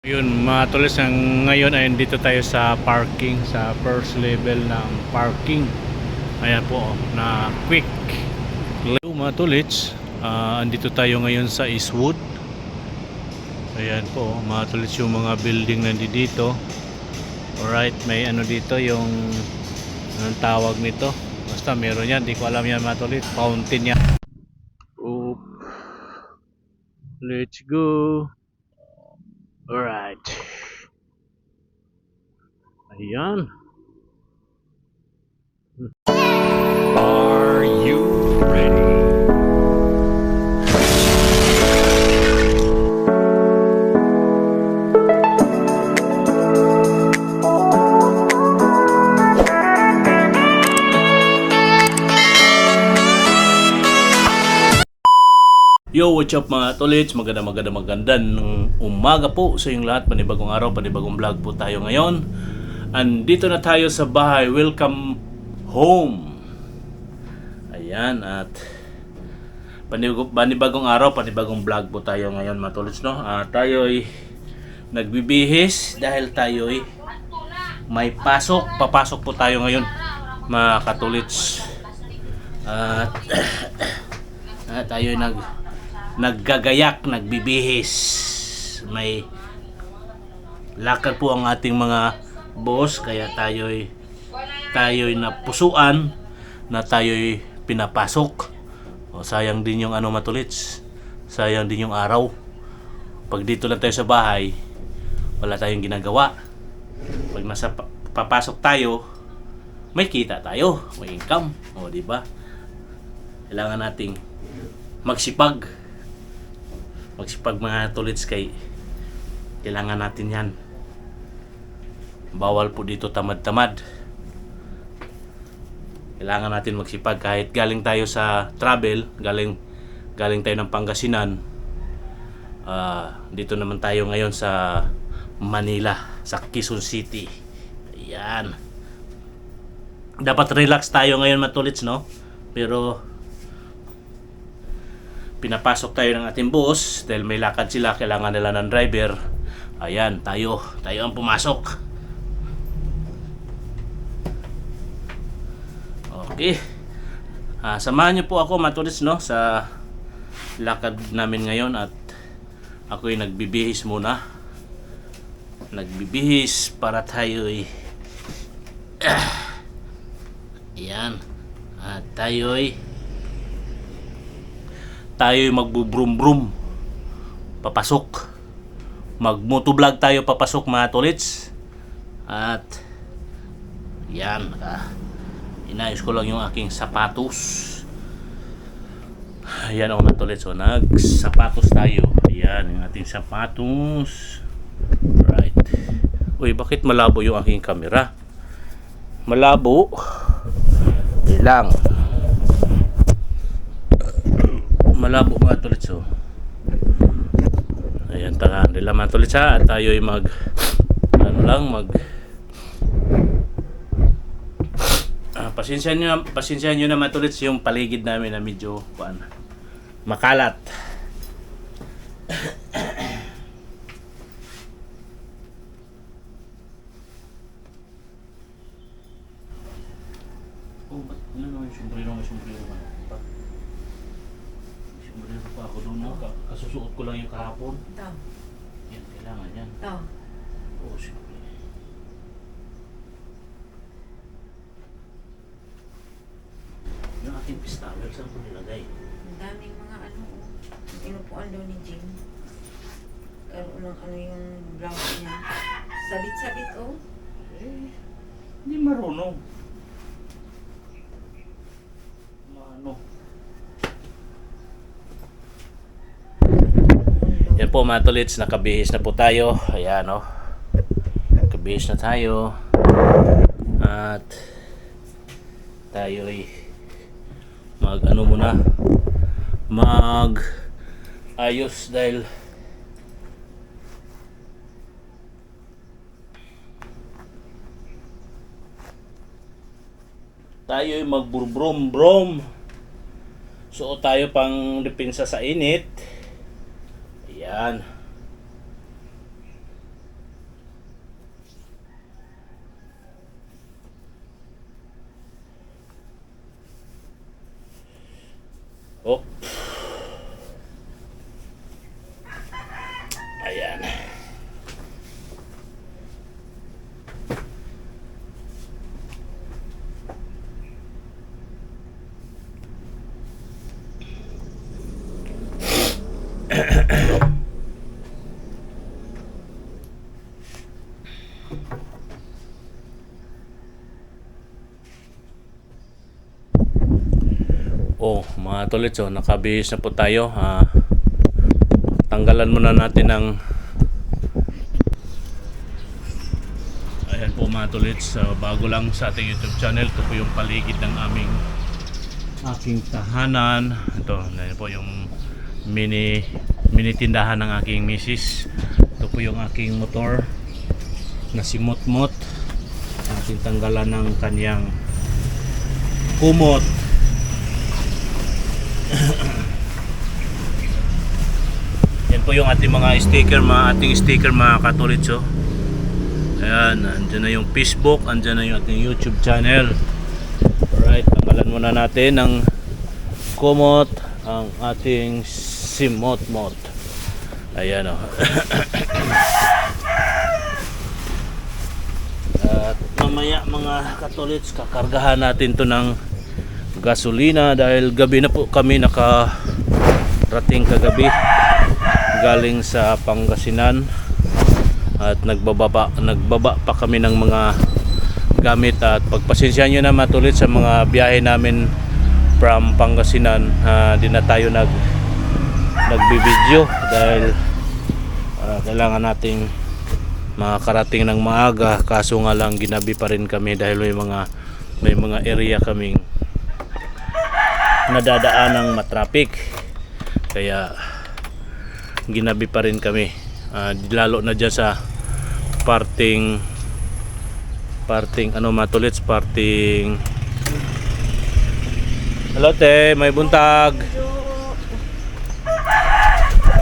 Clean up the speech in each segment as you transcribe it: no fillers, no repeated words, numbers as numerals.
Yun mga tulis, ngayon ay dito tayo sa parking, sa first level ng parking. Ayan po, na quick. Hello mga tulis, andito tayo ngayon sa Eastwood. Ayan po mga tulis, yung mga building nandito. Alright, may ano dito, yung anong tawag nito, basta meron yan, di ko alam yan mga tulis, fountain yan. Oop. Let's go. Alright. Ayan. Are you ready? Yo, what's up mga tolits? Magandang umaga po sa inyong lahat. Panibagong araw, panibagong vlog po tayo ngayon. Andito na tayo sa bahay. Welcome home. Ayan, at panibagong araw, panibagong vlog po tayo ngayon mga tolits, no? Tayo'y nagbibihis dahil tayo'y may pasok. Papasok po tayo ngayon mga katolits. At tayo'y naggagayak, nagbibihis. May lakad po ang ating mga boss, kaya tayo'y napusuan na tayo'y pinapasok. O, sayang din yung matulits. Sayang din yung araw. Pag dito lang tayo sa bahay, wala tayong ginagawa. Pag papasok tayo, may kita tayo, may income. O, di ba? Kailangan nating magsipag mga tulits, kay kailangan natin yan. Bawal po dito tamad-tamad. Kailangan natin magsipag kahit galing tayo sa travel, galing tayo ng Pangasinan. Dito naman tayo ngayon sa Manila, sa Quezon City. Ayan. Dapat relax tayo ngayon mga tulits, no? Pero pinapasok tayo ng ating boss dahil may lakad sila, kailangan nila ng driver. Ayan, tayo ang pumasok. Okay. Samahan niyo po ako matulis, no, sa lakad namin ngayon, at ako'y nagbibihis muna. Nagbibihis para tayo'y ayan. At tayo'y magbubrum-brum papasok, magmotovlog tayo papasok mga tolits. At yan, inayos ko lang yung aking sapatos. Ayan mga tolits, so nagsapatos tayo. Ayan yung ating sapatos. Right. Uy, bakit malabo yung aking camera? Malabo lang, malabo mga tulits. So ayan, tara nila mga tulits, at tayo ay pasensya nyo na mga tulits, yung paligid namin na medyo makalat. Oh, ba't ano naman yung sombrero pa? Sombrero pa ako doon, no? Kasusuot ko lang yung kahapon. Ito. Yan, kailangan yan. Ito. Oo, sige. Yung ating pistawel, saan ko nilagay? Ang daming mga pinupuan daw ni Jim. Karoon ng yung blouse niya. Sabit-sabit, oh. Eh, hindi marunong. Yan po mga tolits, nakabihis na po tayo. Ayan, o. Nakabihis na tayo. At tayo ay ayos dahil tayo ay magburbrom-brom. Suot tayo pang depensa sa init. Ayan. Oh, mga tolits, oh, nakabihis na po tayo. Tanggalan muna natin ng ayan po mga tolits, bago lang sa ating YouTube channel. Ito po yung paligid ng aking tahanan. Ito, ayan po yung mini tindahan ng aking misis. Ito po yung aking motor na si Motmot. Ating tanggalan ng kanyang kumot. Yan po yung ating mga sticker, mga katolitso. Ayan, andyan na yung Facebook, andyan na yung ating YouTube channel. Alright, tanggalan muna natin ng kumot ang ating si Motmot. Ayan o. At mamaya mga katolits, kakargahan natin to ng gasolina dahil gabi na po kami nakarating kagabi galing sa Pangasinan at nagbaba pa kami ng mga gamit. At pagpasensyahan nyo na matulit sa mga biyahe namin from Pangasinan. Di na tayo nagbibideo dahil kailangan nating makakarating ng maaga, kaso nga lang ginabi pa rin kami dahil may mga area kaming nadadaan ng matraffic, kaya ginabi pa rin kami. Lalo na dyan sa parting matulits, parting hello te, may buntag,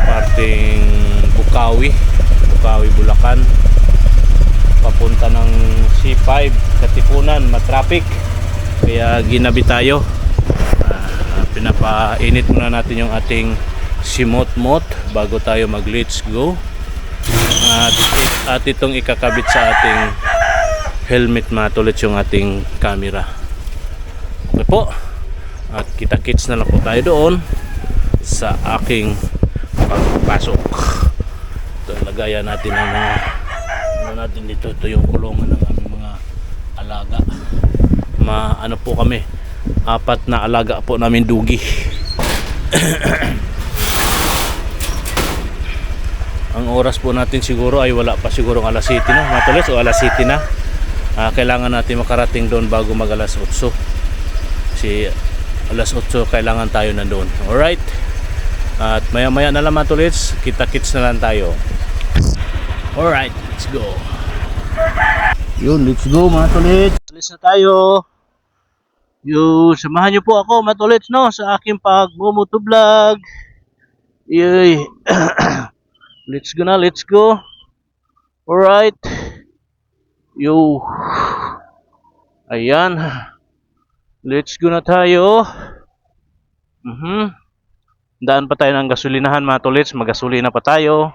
parting Bukawi, Bulacan, papunta ng C5 Katipunan, matraffic, kaya ginabi tayo. Pinapainit muna natin yung ating si Motmot bago tayo mag let's go. At itong ikakabit sa ating helmet matulit yung ating camera. Okay po. At kita-kits na lang po tayo doon sa aking pagpasok. Ito, lagayan natin ang natin dito. Ito yung kulungan ng aming mga alaga. Ano po kami, 4 na alaga po namin dugi. Ang oras po natin siguro ay wala pa siguro alas 7 na matulis, o alas 7 na. Kailangan natin makarating doon bago mag alas 8. Kasi alas 8 kailangan tayo nandoon. Alright, at maya maya na lang matulis, kita-kits na lang tayo. Alright, let's go. Yun, let's go matulis. Alis na tayo. Samahan nyo po ako matulits no sa aking pag-motovlog. Yay. Let's go na, let's go. Alright. Ayan. Let's go na tayo. Daan pa tayo ng gasolinahan matulits, magasolina pa tayo.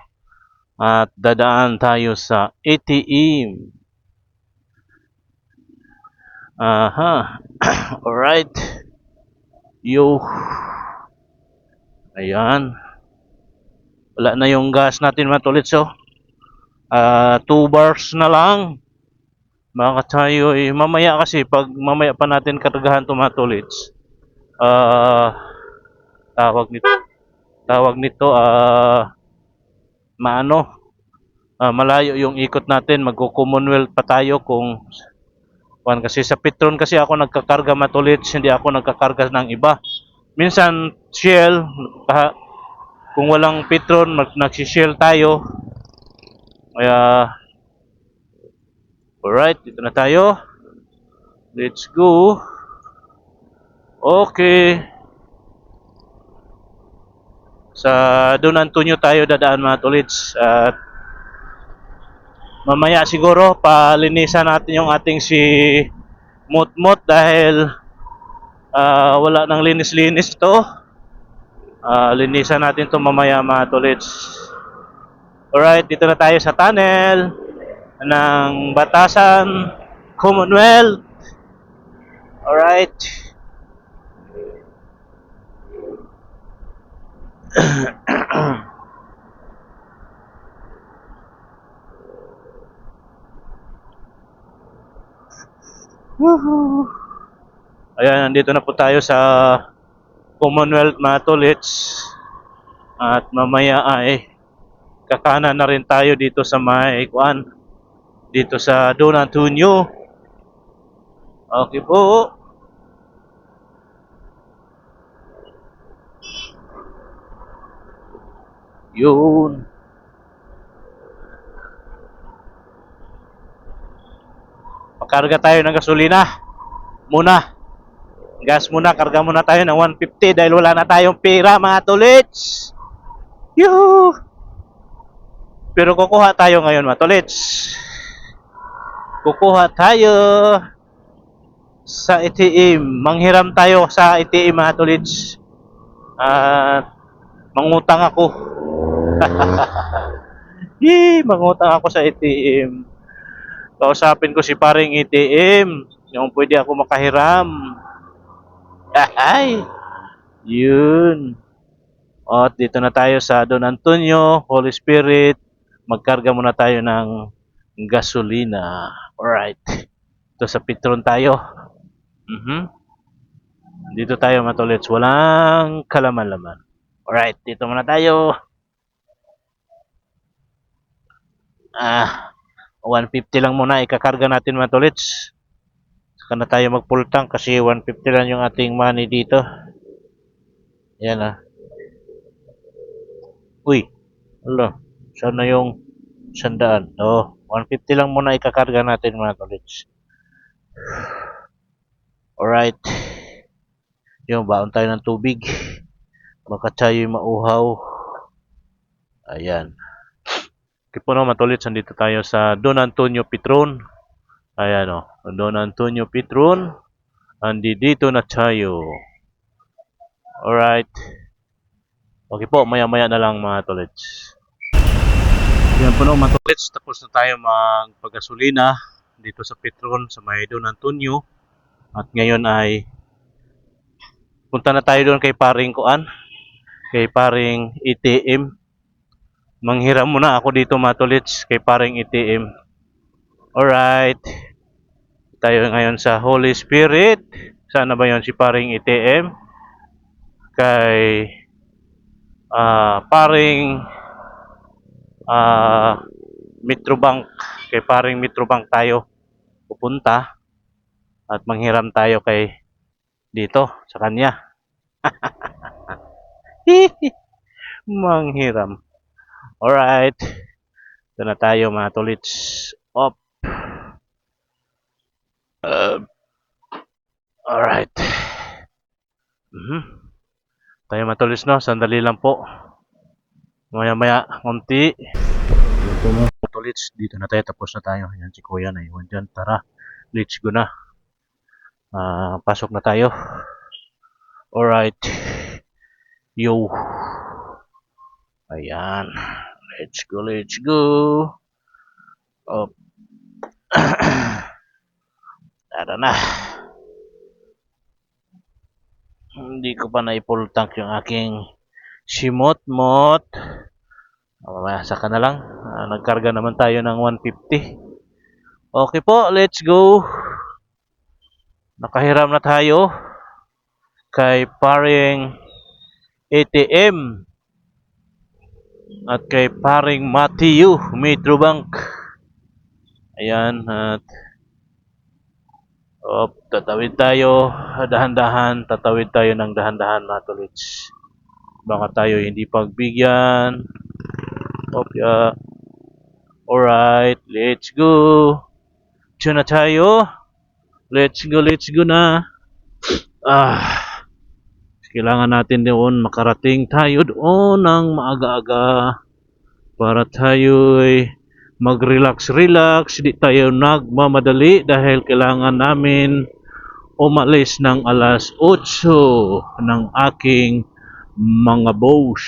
At dadaan tayo sa ATM. Alright. Ayan. Wala na yung gas natin matulits, 2 bars na lang. Baka tayo mamaya, kasi pag mamaya pa natin kargahan to matulits, tawag nito malayo yung ikot natin. Magko-Commonwealth pa tayo kasi sa Petron kasi ako nagkakarga matulits, hindi ako nagkakarga ng iba. Minsan Shell, kung walang Petron nagsi-Shell tayo. Kaya alright, dito na tayo. Let's go. Okay. Sa Don Antonio tayo dadaan matulits. At mamaya siguro palinisan natin yung ating si Motmot dahil wala nang linis-linis to. Linisan natin to mamaya mga tolits. Alright, dito na tayo sa tunnel ng Batasan Commonwealth. Alright. Woohoo! Ayan, nandito na po tayo sa Commonwealth mga tolits. At mamaya ay kakanan na rin tayo dito sa may kuan. Dito sa Don Antonio. Okay po. Yun. Pakarga tayo ng gasolina. Muna. Gas muna. Karga muna tayo ng 150 dahil wala na tayong pera mga tolits. Yuhu! Pero kukuha tayo ngayon mga tolits. Kukuha tayo sa ATM. Manghiram tayo sa ATM mga tolits. At mangutang ako. Mangutang ako sa ATM. Kausapin ko si paring ATM. Yung pwede ako makahiram. Ay! Yun. At dito na tayo sa Don Antonio, Holy Spirit. Magkarga muna tayo ng gasolina. Alright. Ito sa Petron tayo. Dito tayo mga tolits. Walang kalaman-laman. Alright, dito muna tayo. 150 lang muna ikakarga natin mga tolits. Saka na tayo mag full tank kasi 150 lang yung ating money dito. Yan. Uy, alo, saan na yung 100? 150 lang muna ikakarga natin mga tolits. Alright. Yung baon tayo ng tubig. Baka tayo mauhaw. Ayan. Kipo na mga tolits, nandito tayo sa Don Antonio Petron. Ayan Don Antonio Petron. Andito na tayo. Alright. Okay po, maya-maya na lang mga tolits. Yan po mga tolits, tapos na tayo magpagasolina dito sa Petron sa may Don Antonio. At ngayon ay punta na tayo doon kay paring kuan, kay paring ATM. Manghiram muna ako dito mga tolits kay paring ATM. Alright. Tayo ngayon sa Holy Spirit. Sana ba yon si paring ATM? Kay paring Metrobank. Kay paring Metrobank tayo pupunta at manghiram tayo kay dito sa kanya. Manghiram. Alright. Ito na tayo mga tolits. Up. Alright. Tayo mga tolits sandali lang po. Maya-maya, konti. Ito mga tolits, dito na tayo, tapos na tayo. Yan si Kuya na iwan dyan. Tara, let's go na. Pasok na tayo. Alright. Yo. Ayan. Let's go, let's go. Up. Tara na. Hindi ko pa na-full tank yung aking simot-mot. Mamaya saka na lang. Nagkarga naman tayo ng 150. Okay po, let's go. Nakahiram na tayo kay paring ATM at kay paring Matthew Metrobank. Ayan, at tatawid tayo dahan-dahan, tatawid tayo ng dahan-dahan mga tolits. Baka tayo hindi pagbigyan. Yeah. Alright, let's go. Diyan na tayo. Let's go na. Kailangan natin doon makarating tayo doon ng maaga-aga para tayo ay mag-relax. Di tayo nagmamadali dahil kailangan namin umalis ng alas 8 ng aking mga boss.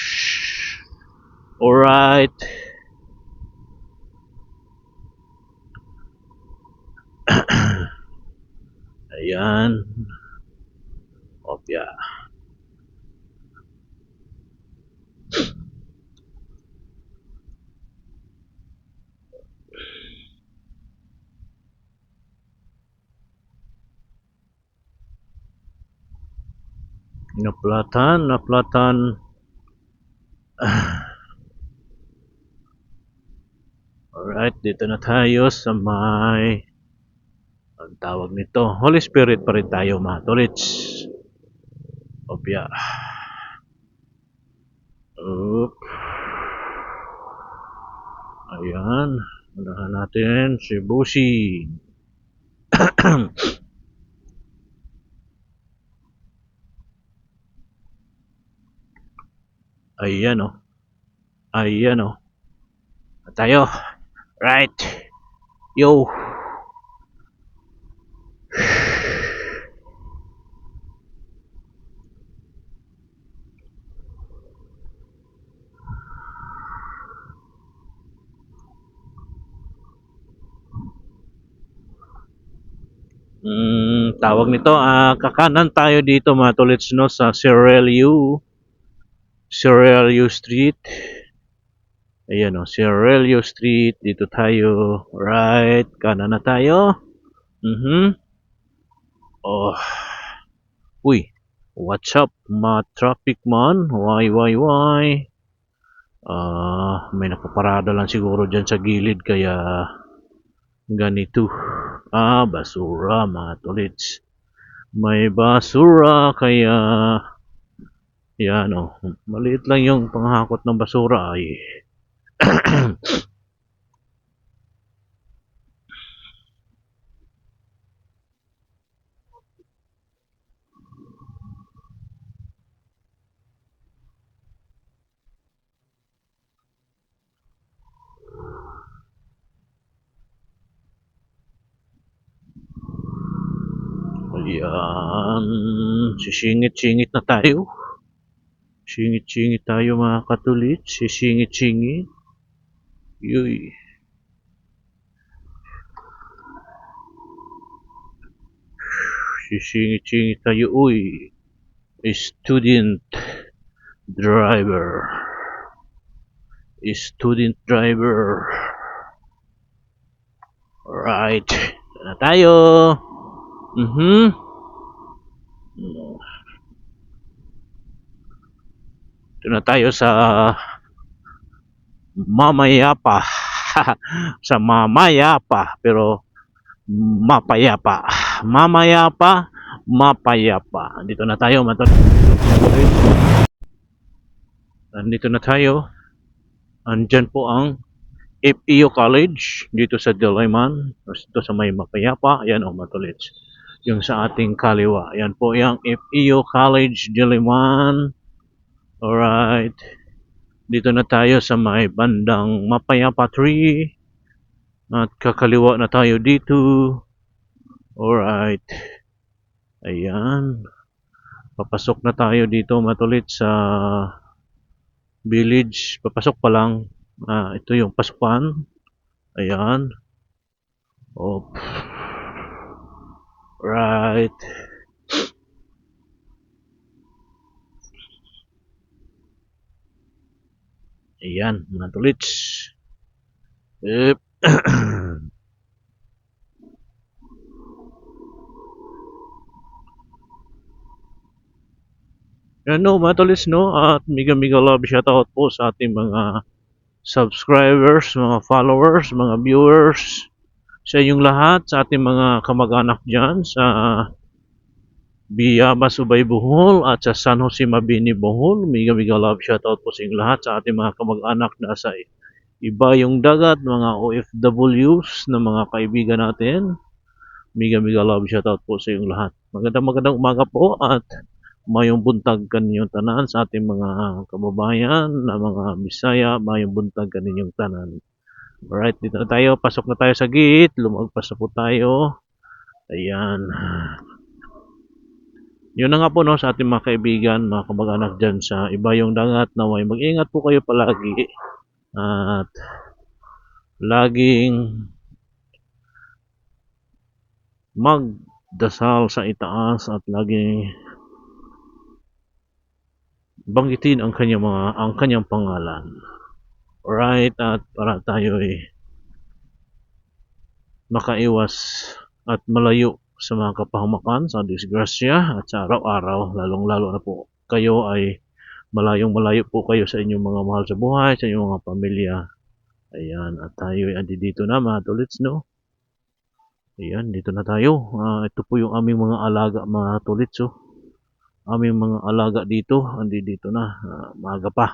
Alright. Ayan. Yeah. Naplatan. Alright, dito na tayo sa may, ang tawag nito, Holy Spirit pa rin tayo mga tolits. Opya. Oop. Ayan. Unahan natin si Bushi. Ayan o. Ayan o. Tayo. Right. Yo. Tawag nito, kakanan tayo dito mga tolits, no, sa Cirelio Street. Ayan o, Cirelio Street. Dito tayo. Right. Kanan na tayo. Oh. Uy. What's up, mga traffic man? Why? May nakaparada lang siguro dyan sa gilid kaya ganito. Basura mga tolits. May basura kaya yan o. Maliit lang yung panghakot ng basura ay. Ayan. Sisingit-singit na tayo. Singit-singit tayo mga katulit. Sisingit-singit. Yuy. Sisingit-singit tayo. Uy. Student driver. Student driver. Alright. Ito na tayo. Ito na tayo sa Mamayapa. Sa Mamayapa. Pero mapayapa. Mamayapa. Mapayapa. Dito na tayo. Nandito na tayo. Andyan po ang FEU College dito sa Diliman. Dito sa may Mapayapa. Ayan o, matulits. Yung sa ating kaliwa. Ayan po yung FEU College Diliman. Alright. Dito na tayo sa may bandang Mapayapa 3. At kakaliwa na tayo dito. Alright. Ayan. Papasok na tayo dito matulit sa village. Papasok pa lang. Ito yung pasukan. Ayan. Right. Ayan, mga tulits. No, mga tulits, no? At mega love shoutout po sa ating mga subscribers, mga followers, mga viewers, sa inyong lahat, sa ating mga kamag-anak dyan, sa Biyabas Ubay Bohol at sa San Jose Mabini Bohol. Mega love shoutout po sa inyong lahat, sa ating mga kamag-anak na sa iba yung dagat, mga OFWs na mga kaibigan natin. Mega love shoutout po sa inyong lahat. Magandang umaga po at mayong buntag kaninyong tanan sa ating mga kababayan na mga Bisaya. Mayong buntag kaninyong tanan. Alright, dito na tayo. Pasok na tayo sa gate. Lumagpas na po tayo. Ayan. Yun na nga po, no, sa ating mga kaibigan, mga kamag-anak dyan sa iba yung dagat. Naway mag-ingat po kayo palagi. At laging magdasal sa itaas at laging banggitin ang kanyang pangalan. Alright, at para tayo ay makaiwas at malayo sa mga kapahamakan, sa disgrasya at sa araw-araw, lalong-lalo na po kayo ay malayong-malayo po kayo sa inyong mga mahal sa buhay, sa inyong mga pamilya. Ayan, at tayo ay dito na mga tolits, no? Ayan, dito na tayo. Ito po yung aming mga alaga mga tolits, oh. Aming mga alaga dito, dito na, maaga pa.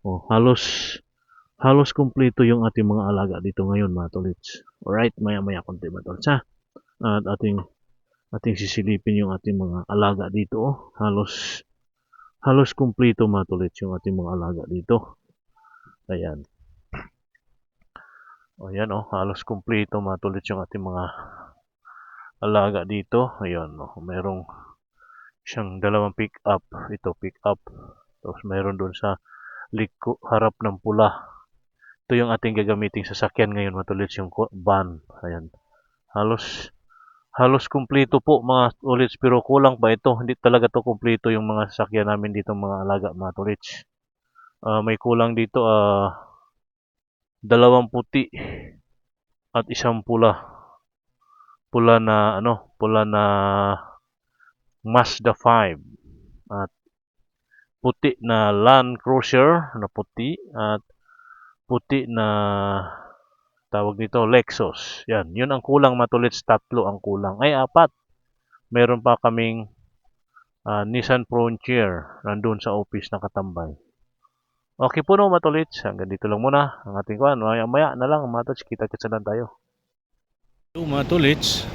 Oh, halos kumpleto yung ating mga alaga dito ngayon mga tolits. Alright, maya-maya konti mga tolits, ha? At ating sisilipin yung ating mga alaga dito, oh. Halos kumpleto mga tolits yung ating mga alaga dito. Ayan. Ayan, oh, halos kumpleto mga tolits yung ating mga alaga dito. Ayan, oh, merong siyang dalawang pick up. Ito pick up. Tapos meron doon sa harap ng pula. Ito yung ating gagamiting sasakyan ngayon mga tolits, yung van. Ayan. Halos kumpleto po mga tolits, pero kulang pa ito. Hindi talaga to kumpleto yung mga sasakyan namin dito mga alaga mga tolits. May kulang dito, dalawang puti at isang pula. Pula na Mazda 5 at puti na Land Cruiser na puti at puti na tawag nito Lexus. Yan, yun ang kulang mga tolits, tatlo ang kulang. Ay, apat. Meron pa kaming Nissan Frontier nandun sa office nakatambay. Okay po no mga tolits, hanggang dito lang muna ang ating kuhan. Maya na lang mga tolits, kita-kitsa lang tayo. Hello mga tolits,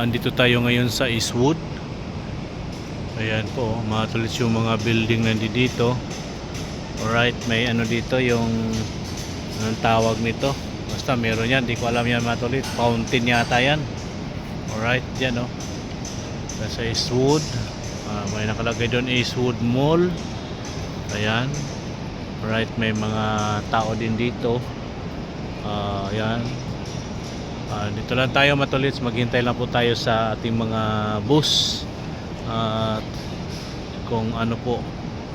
andito tayo ngayon sa Eastwood. Ayan po mga tolits yung mga building nandito. Alright, may ano dito yung anong tawag nito. Basta meron yan, di ko alam yan mga tolits. Fountain yata yan. Alright, yan o. Sa Eastwood. May nakalagay doon Eastwood Mall. Ayan. Alright, may mga tao din dito. Ayan. Dito lang tayo mga tolits. Maghintay lang po tayo sa ating mga bus. At kung ano po,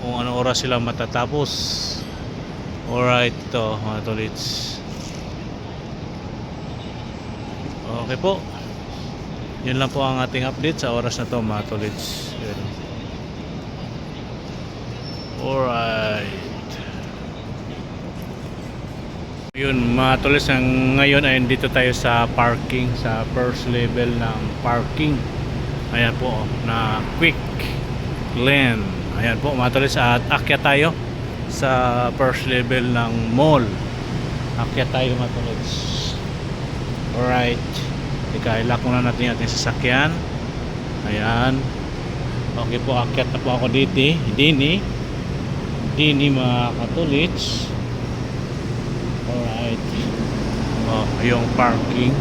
kung anong oras sila matatapos. Alright, ito mga tolits. Okay po. Yun lang po ang ating update sa oras na to mga tolits. Alright. Yun mga tolits, ngayon ay dito tayo sa parking, sa first level ng parking. Ayan po, na quick lane. Ayan po mga tolits, at akyat tayo sa first level ng mall. Akyat tayo mga tolits. Alright. Ilak muna natin yung ating sasakyan. Ayan. Okay po, akyat na po ako dito. Dini mga katolits. Alright. Oh, yung parking.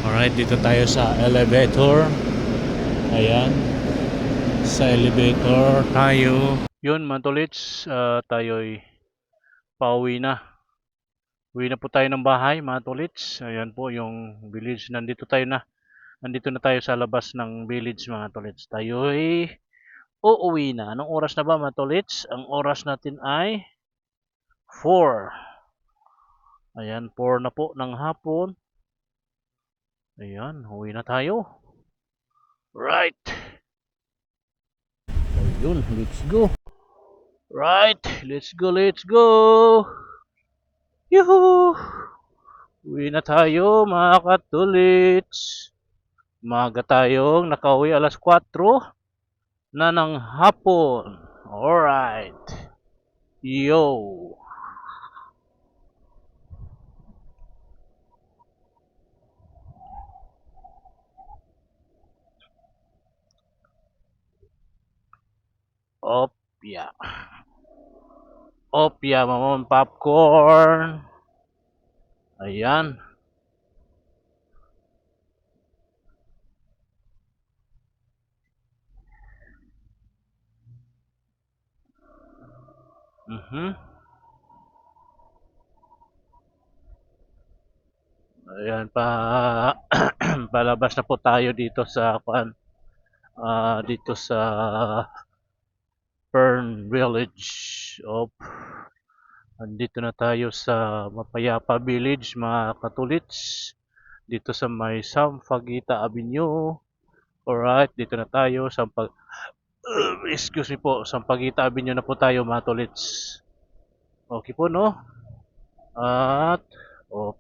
Alright, dito tayo sa elevator. Ayan. Sa elevator tayo. Yun mga tolits, tayo'y pauwi na. Uwi na po tayo ng bahay mga tolits. Ayan po yung village. Nandito na tayo sa labas ng village mga tolits. Tayo'y uuwi na. Anong oras na ba mga tolits? Ang oras natin ay 4. Ayan, 4 na po ng hapon. Ayan, uwi na tayo. Right. Ayun, let's go. Right, let's go. Yuhu! Uwi na tayo mga katulits. Maga tayong nakauwi alas 4 na ng hapon. Alright. Yo. Opya. Opya, mamon popcorn. Ayan. Ayan pa. Palabas na po tayo dito sa Fern Village of andito na tayo sa Mapayapa Village mga katulits, dito sa may Samfagita Avenue. Alright, dito na tayo sa excuse me po, sa Sampaguita Avenue na po tayo mga tolits. Okay po no? At oh,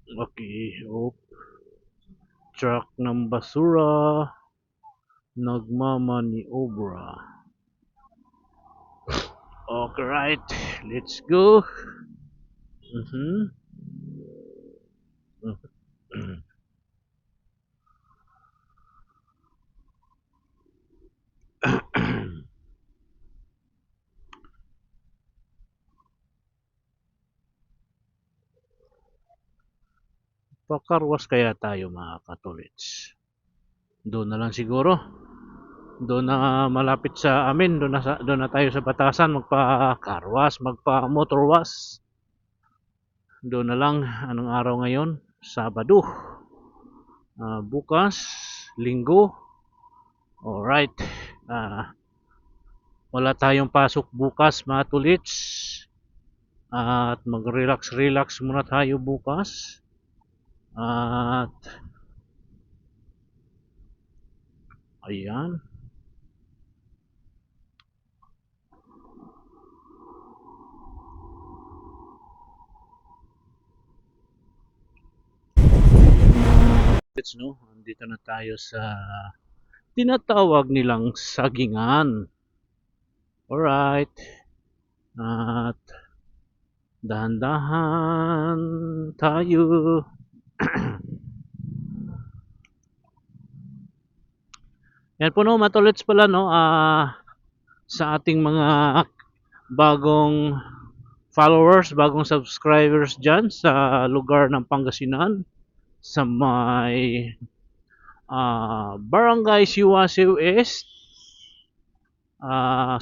okay, oh, truck ng basura nagmamaniobra. Okay, right. Let's go. Mhm. Pakarwas kaya tayo mga katolits. Doon na lang siguro. Doon na malapit sa amin, doon na tayo sa batasan magpa-carwash, magpa-motorwash. Doon na lang anong araw ngayon? Sabado. Bukas, linggo. Alright. Wala tayong pasok bukas mga tolits. At mag-relax-relax muna tayo bukas. At ayan. Let's no, andito na tayo sa tinatawag nilang sagingan. Alright. At dahan-dahan tayo. Yan po no, matulits pala no, sa ating mga bagong followers, bagong subscribers dyan sa lugar ng Pangasinan sa may Barangay Siwasiw East,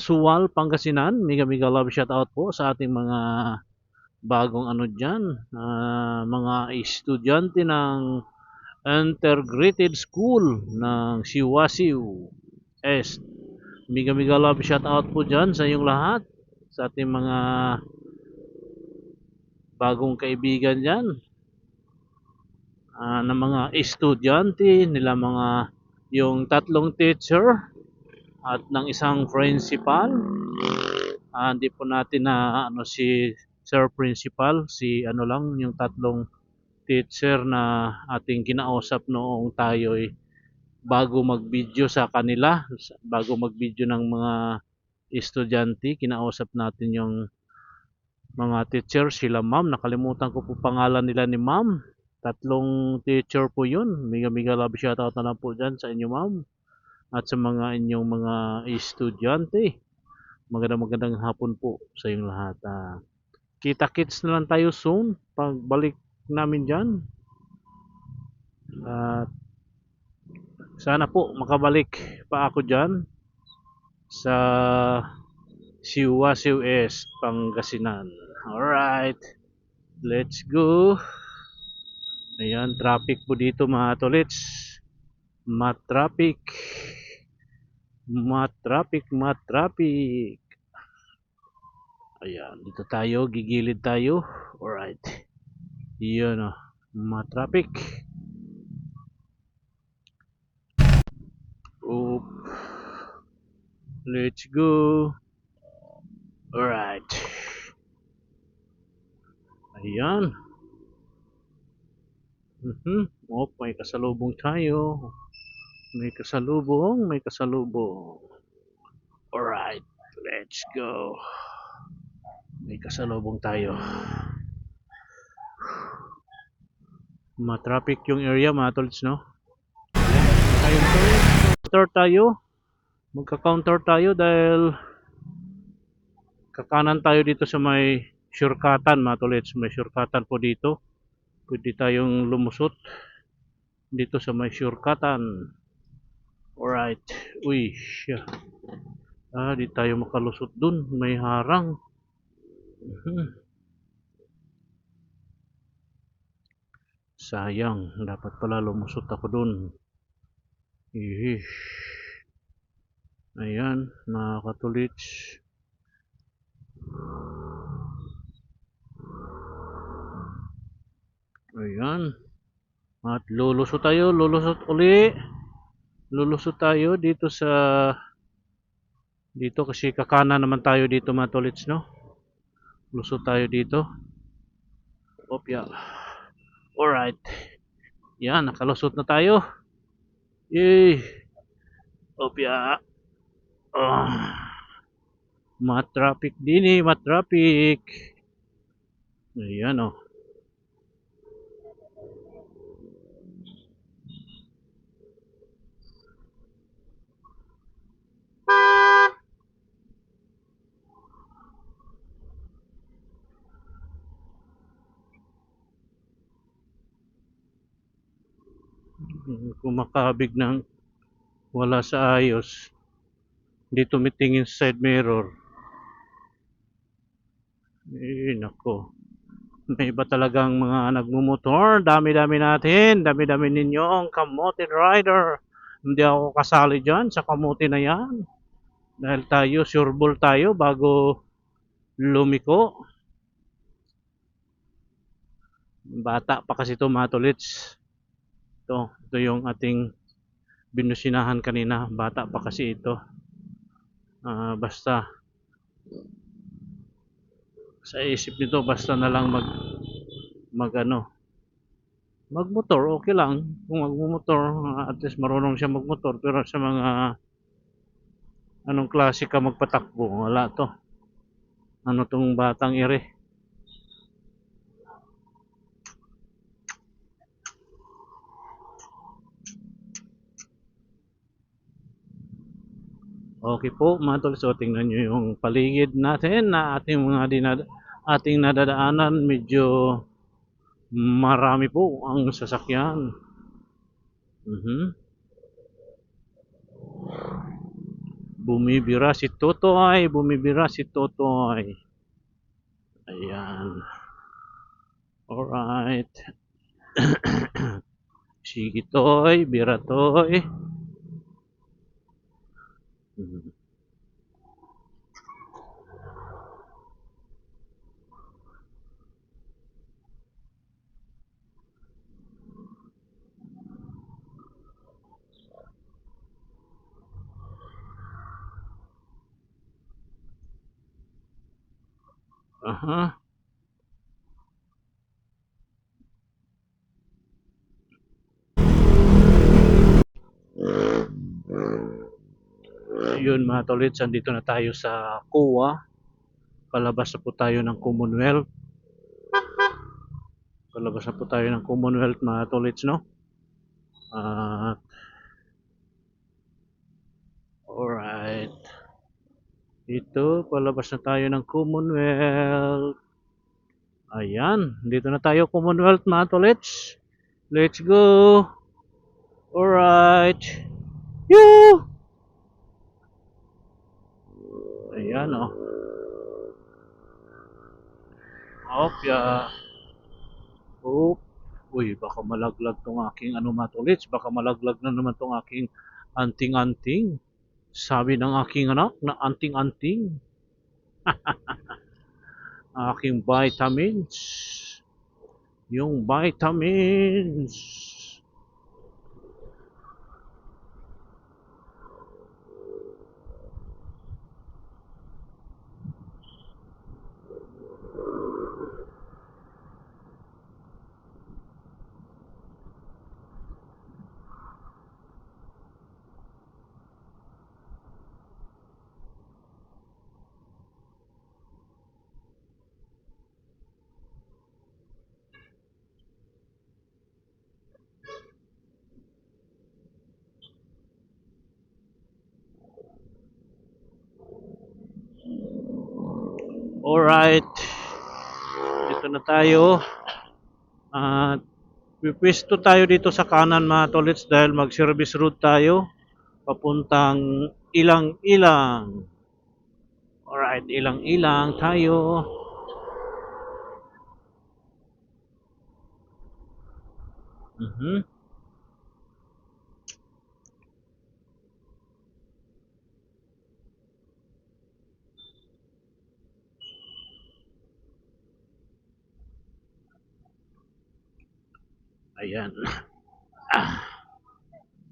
Suwal, Pangasinan. Mega mega love shout out po sa ating mga bagong ano dyan, mga estudyante ng Integrated School ng Siwasiw East. Mega mega love shout out po dyan sa inyong lahat, sa ating mga bagong kaibigan dyan, ng mga estudyante nila, mga yung tatlong teacher at ng isang principal. Hindi po natin na ano si Sir Principal, si ano lang yung tatlong teacher na ating kinausap noong tayo'y bago mag-video sa kanila, bago mag-video ng mga estudyante, kinausap natin yung mga teacher, sila ma'am, nakalimutan ko po pangalan nila ni ma'am. Tatlong teacher po yun. Mega mega love shoutout na lang po dyan sa inyo ma'am at sa mga inyong mga estudyante. Magandang hapon po sa inyong lahat. Kita-kits na lang tayo soon pagbalik namin dyan. At sana po makabalik pa ako dyan sa Siwasiw East, Pangasinan. Alright, let's go. Ayan, traffic po dito mga tolits. Matraffic. Ayan, dito tayo, gigilid tayo. Alright. Yun o, matraffic. Oop. Let's go. Alright. Ayan. Oh, may kasalubong tayo. May kasalubong. Alright, let's go. May kasalubong tayo. Matraffic yung area mga tolts no. Magka-counter tayo dahil kakanan tayo dito sa may shortcutan mga tolits. May shortcutan po dito. Pwede tayong lumusot dito sa may shortcutan. Alright. Uy, siya. Di tayo makalusot dun. May harang. Sayang. Dapat pala lumusot ako dun. Ayan, mga katulits. Ayan. At lulusot tayo, lulusot uli. Lulusot tayo dito sa dito kasi kakana naman tayo dito mga tolits, no? Lusot tayo dito. Opya. Alright. Yan, nakalusot na tayo. Yay! Opya. Ah. Matraffic din eh, matraffic. Ayan oh. Kumakabig ng wala sa ayos. Hindi tumitingin sa side mirror. Eh, nako. May iba talagang mga nagmumotor. Dami-dami natin. Dami-dami ninyong kamote rider. Hindi ako kasali dyan sa kamote na yan. Dahil tayo, sureball tayo bago lumiko. Bata pa kasi ito mga tolits. Ito yung ating binusinahan kanina. Bata pa kasi ito. Basta sa isip nito basta na lang magmotor, okay lang kung magmumotor, at least marunong siya magmotor. Pero sa mga anong klase ka magpatakbo, wala to. Ano tong batang ire? Okay po mga tol, so tingnan nyo yung paligid natin na ating nadadaanan. Medyo marami po ang sasakyan. Bumibira si Totoy, bumibira si Totoy. Ayan. Alright. Sige Toy, bira Toy. Aha. Yun mga tolits, andito na tayo sa COA. Palabas na po tayo ng Commonwealth. Palabas na po tayo ng Commonwealth mga tolits, no? Alright. Ito, palabas na tayo ng Commonwealth. Ayan, dito na tayo Commonwealth mga tolits. Let's go. Alright. Yoo! Ayan oh. Opya. Oop. Uy, baka malaglag tong aking mga tolits. Baka malaglag na naman tong aking anting-anting. Sabi ng aking anak na anting-anting. Aking vitamins. Yung vitamins. Alright. Dito na tayo. At pipwesto tayo dito sa kanan mga tolits dahil mag-service road tayo papuntang Ilang-Ilang. Alright, Ilang-Ilang tayo. Ayan.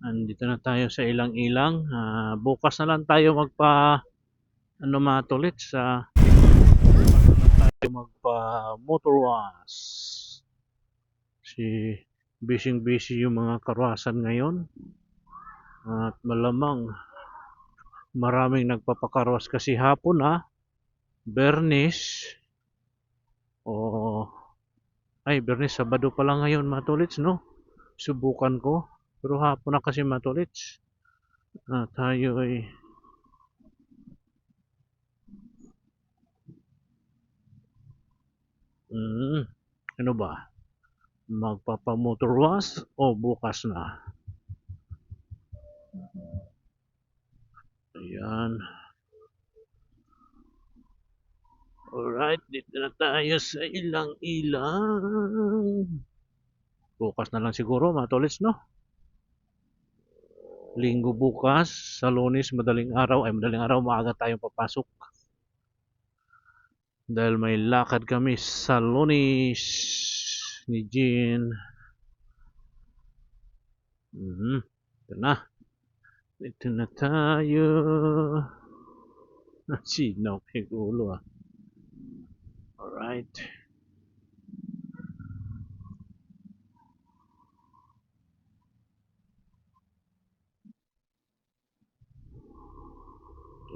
Andito na tayo sa ilang-ilang. Bukas na lang tayo matulit sa tayo magpa motor wash. Busy yung mga karwasan ngayon. At malamang maraming nagpapakarwas kasi hapon Bernis. Bernis, Sabado pa lang ngayon matulits, no? Subukan ko. Pero hapon na kasi matulits. Tayo ay ano ba? Magpapamotor wash o bukas na? Ayan. Alright, dito na tayo sa ilang-ilang. Bukas na lang siguro, matulits, no? Linggo bukas, sa Lunes, madaling araw, maaga tayong papasok. Dahil may lakad kami sa Lunes ni Jean. Ito na tayo. Sinaw kay ulo Alright.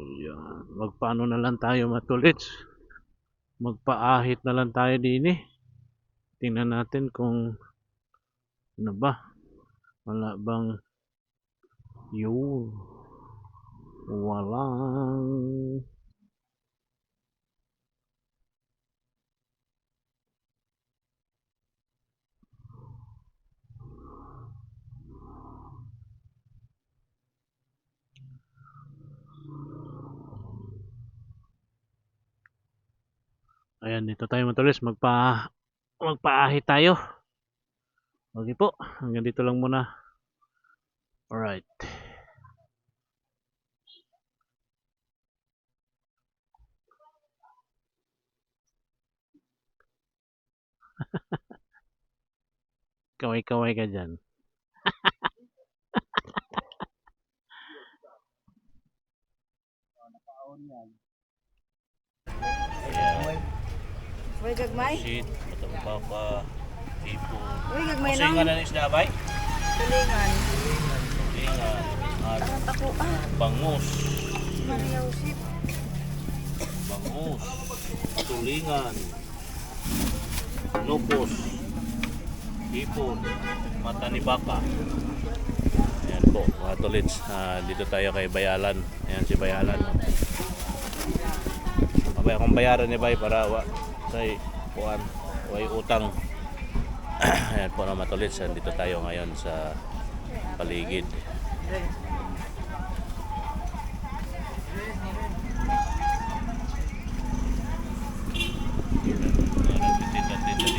Ayan. Magpaano na lang tayo matulits. Magpaahit na lang tayo din Tingnan natin kung ano ba. Wala bang yun. Walang Ayan, dito tayo matulis. Magpaahit tayo. Okay po. Hanggang dito lang muna. Alright. Kaway-kaway ka dyan. Uy, gagmay. Shit, matambaka, tipo. Uy, gagmay Kasi lang. nga na isda bay? Tulingan. Tulingan. At Ako, bangus. Maria Usip. Bangus. Tulingan. Lupos. Hipon. Mata ni baka. Ayan po, mga tulits. Dito tayo kay Bayalan. Ayan si Bayalan. Mabay akong bayaran ni Bay para say kuan, way utang. Ayan po na matulits. Dito tayo ngayon sa paligid. Dito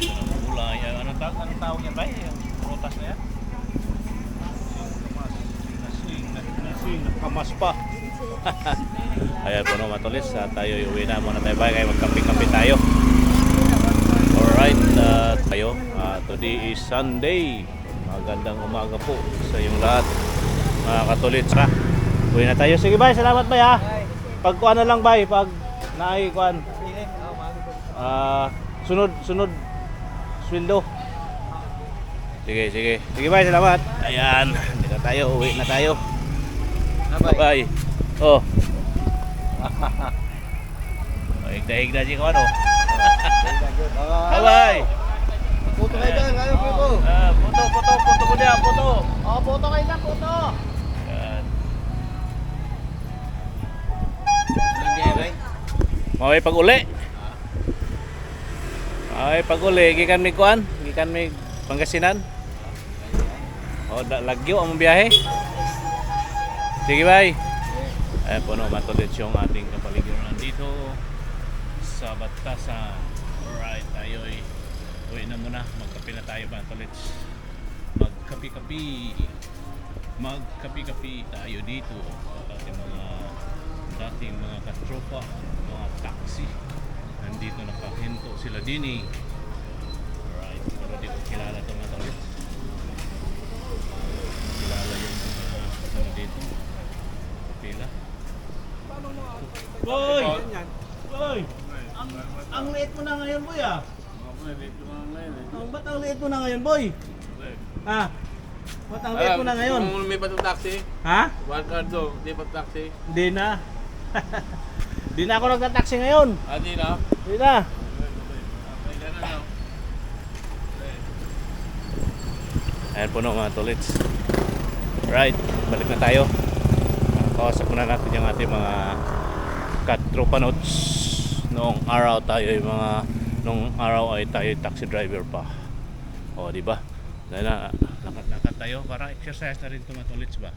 ng gulay. Anong tawag yan ba? Prutas na yan? Nasing, nakamas pa. Ayan po no matulis. Tayo uwi na muna tayo ba? Kaya magkampi-kampi tayo. Alright, tayo. Today is Sunday. Magandang umaga po sa iyong lahat. Mga katulits ha. Uwi na tayo. Sige bay, salamat bay ha. Pagkuan na lang bay. Pag naikuan. Sunod sweldo. Sige bay, salamat. Ayan, hindi na tayo, uwi na tayo. Bye. Oh. Higda-higda na ko ano. Bye. Puto kayo dyan, kayo puto. Puto mo diyan, puto. Puto kayo dyan, puto. Ayan. Maway pag-uli. Gikan mi kuan, gikan mi Pangasinan. Lagyo ang biyahe. Sige bye. Ayan po no, matulit yung ating kapaligiran nandito sa Batasan. Alright, tayo ay uwi na muna. Magkape na tayo ba tulit. Magkapi-kapi tayo dito sa ating dating mga katropa, mga taxi. Nandito nakahinto sila dini. Alright, pero di ko kilala itong mga tulit. liit mo na ngayon, boy ah. Ba't ang liit mo na ngayon, boy? Ha? Ba't ang liit mo na ngayon? Kung may patong taxi, Ha? Walcardo, di patong taxi. Hindi na. Hindi na ako nagtataksi ngayon. Di na. Hindi na. Okay ka na, no? Ayan po no mga tolits. Right, balik na tayo. Kausap muna natin yung ating mga katropanots. Noong araw ay tayo taxi driver pa. O, di ba? Dahil na, lakad-lakad tayo para exercise na rin ito mga tolits ba?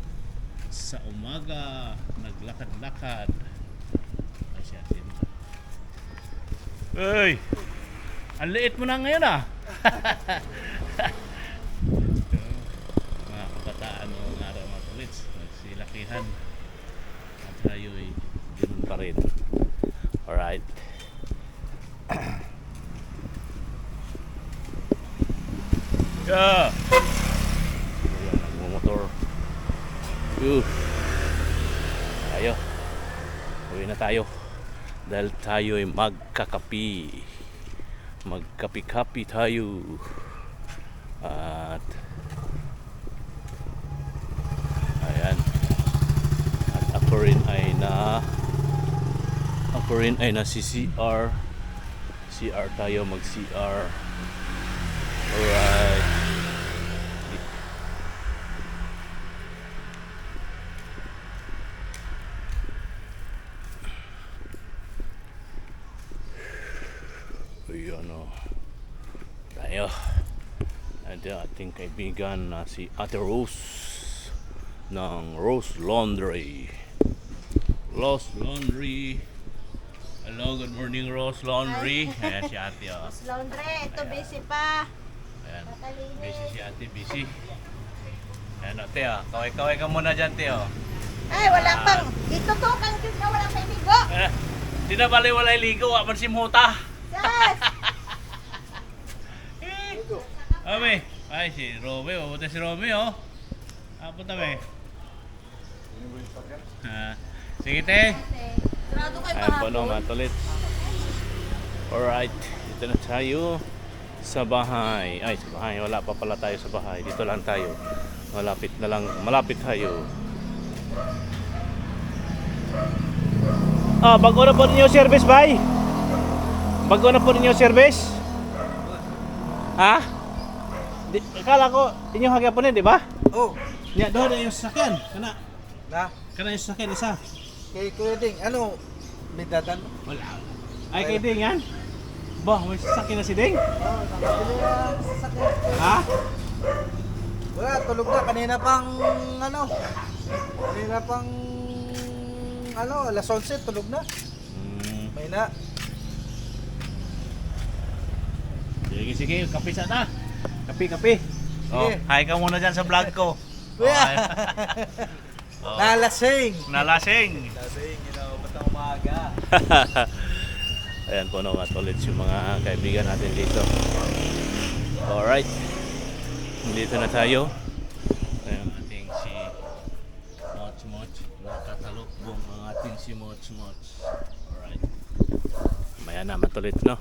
Sa umaga, naglakad-lakad. Ay, siya din. Uy! Ang liit mo na ngayon ah! Mga kabataan noong araw mga tolits, nagsilakihan. At tayo'y ganun pa rin. Alright. Yeah! Ayan, nagmumotor. Tayo. Uwi na tayo. Dahil tayo'y magkakapi. Magkapi-kapi tayo. At ayan. At ako rin ay na si CR. CR tayo, mag-CR. Alright. Ayan o. Tayo. At ating kaibigan na si Ate Rose ng Rose Laundry. Rose Laundry. Hello, good morning Rose Laundry. Ayan si Ate o. Mas laundry, ito busy pa. Ayan. Tatalinis. Busy si Ate, busy. Ayan o, Te o. Kaway-kaway ka muna dyan, Te o. Ay, wala pang. Itutukan ko na wala kay Migo. Di na bali walay ligo, waman si Muta. Yes! Ame, ay si Romy, mabuti si Romy oh. Punta me. Sige te. Sarado kay Ayan po no, pahapon. mga tolits. Alright, dito na tayo sa bahay. Ay, sa bahay, wala pa pala tayo sa bahay. Dito lang tayo. Malapit na lang, malapit tayo. Bago na po ninyo service, bay? Bago na po ninyo service? Ha? Akala ko inyo hagyaponin, di ba? Oh, Nya doon na yung sasakyan. Kana na. yung sasakyan isa. Kay Kuya Ding, ano? May dadan? Wala. Ay kay Ding yan. Bah, may sasakyan na si Ding. Oh, nakabili na sasakyan. Ha? Wala, tulog na. Kanina pang, alas 11, tulog na. May na. Sige, kape sana. Kape. Oh, Sige. hi ka muna dyan sa vlog ko. Kuya! Oh. Nalasing! Nalasing. Nalasing, batang umaga. Ayan po no, ulit yung mga kaibigan natin dito. Alright. Dito na tayo. Ayan ating si Moch. Nakatalukbong ang ating si Moch. Alright. Maya naman ulit no.